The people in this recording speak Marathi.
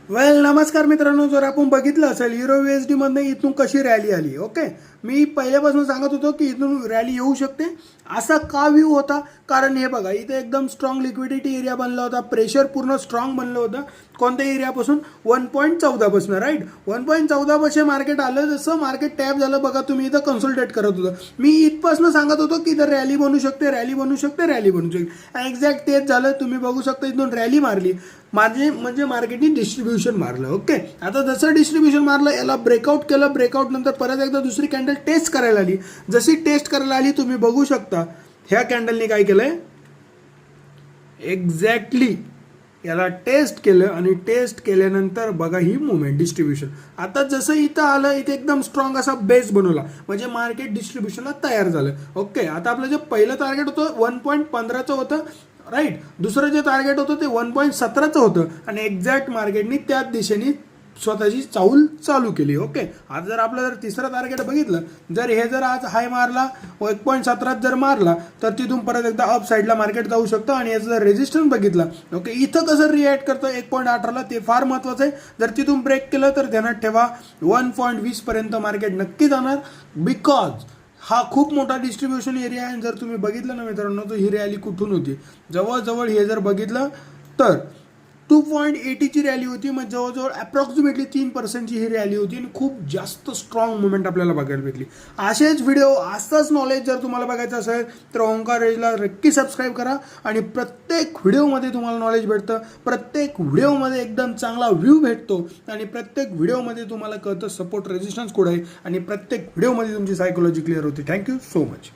वेल नमस्कार मित्रांनो, जर आपण बघितलं असेल युरो USD मधनं इथून कशी रॅली आली. ओके, मी पहिल्यापासून सांगत होतो की इथून रॅली येऊ शकते. असा का व्ह्यू होता? कारण हे बघा, इथे एकदम स्ट्रॉंग लिक्विडिटी एरिया बनला होता, प्रेशर पूर्ण स्ट्रॉंग बनलं होतं. कोणत्या एरियापासून? 1.14 पासून, राईट. 1.14 पासून मार्केट आलं, जसं मार्केट टॅप झालं बघा, तुम्ही इथं कन्सल्टेट करत होतं. मी इथपासून सांगत होतो की इथं रॅली बनू शकते, रॅली बनू शकते, रॅली बनू शकते. एक्झॅक्ट तेच झालं. तुम्ही बघू शकता इथून रॅली मारली, म्हणजे मार्केटने डिस्ट्रीब्युशन मारलं. ओके, आता जसं डिस्ट्रीब्युशन मारलं, याला ब्रेकआउट केलं. ब्रेकआउट नंतर परत एकदा दुसरी कॅन्डल टेस्ट करायला आली. जशी टेस्ट करायला आली, तुम्ही बघू शकता ह्या कॅन्डलने काय केलंय, एक्झॅक्टली याला टेस्ट केलं आणि टेस्ट केल्यानंतर बघा ही मुवमेंट डिस्ट्रीब्युशन. आता जसं इथं आलं, इथे एकदम स्ट्रॉंग असा बेस बनवला, म्हणजे मार्केट डिस्ट्रीब्युशनला तयार झालं. ओके, आता आपलं जे पहिलं टार्गेट होतं 1.15चं होतं, राईट. दुसरं जे टार्गेट होतं ते 1.17चं होतं आणि एक्झॅक्ट मार्केटनी त्याच दिशेने स्वतःची चाऊल चालू केली. ओके, आज जर आपलं जर तिसरं टार्गेट बघितलं, जर आज हाय मारला 1.17 जर मारला, तर तिथून परत एकदा अप साईडला मार्केट जाऊ शकतं. आणि याचा जर रेजिस्टन्स बघितला, ओके, इथं कसं रिॲक्ट करतं 1.18ला, ते फार महत्त्वाचं आहे. जर तिथून ब्रेक केलं तर ध्यानात ठेवा 1.20 पर्यंत मार्केट नक्की जाणार, बिकॉज हा खूप मोठा डिस्ट्रीब्युशन एरिया आहे. जर तुम्ही बघितलं ना मित्रांनो, तर ही रॅली कुठून होती, जवळजवळ हे जर बघितलं तर 2.80ची रॅली होती. मग जवळजवळ अप्रॉक्सिमेटली 3%ची ही रॅली होती आणि खूप जास्त स्ट्रॉंग मुवमेंट आपल्याला बघायला भेटली. असेच व्हिडिओ, असंच नॉलेज जर तुम्हाला बघायचं असेल तर ओंकार एजला नक्की सबस्क्राईब करा. आणि प्रत्येक व्हिडिओमध्ये तुम्हाला नॉलेज भेटतं, प्रत्येक व्हिडिओमध्ये एकदम चांगला व्ह्यू भेटतो आणि प्रत्येक व्हिडिओमध्ये तुम्हाला कळतं सपोर्ट रेजिस्टन्स कुठं आहे आणि प्रत्येक व्हिडिओमध्ये तुमची सायकोलॉजी क्लिअर होते. Thank you so much.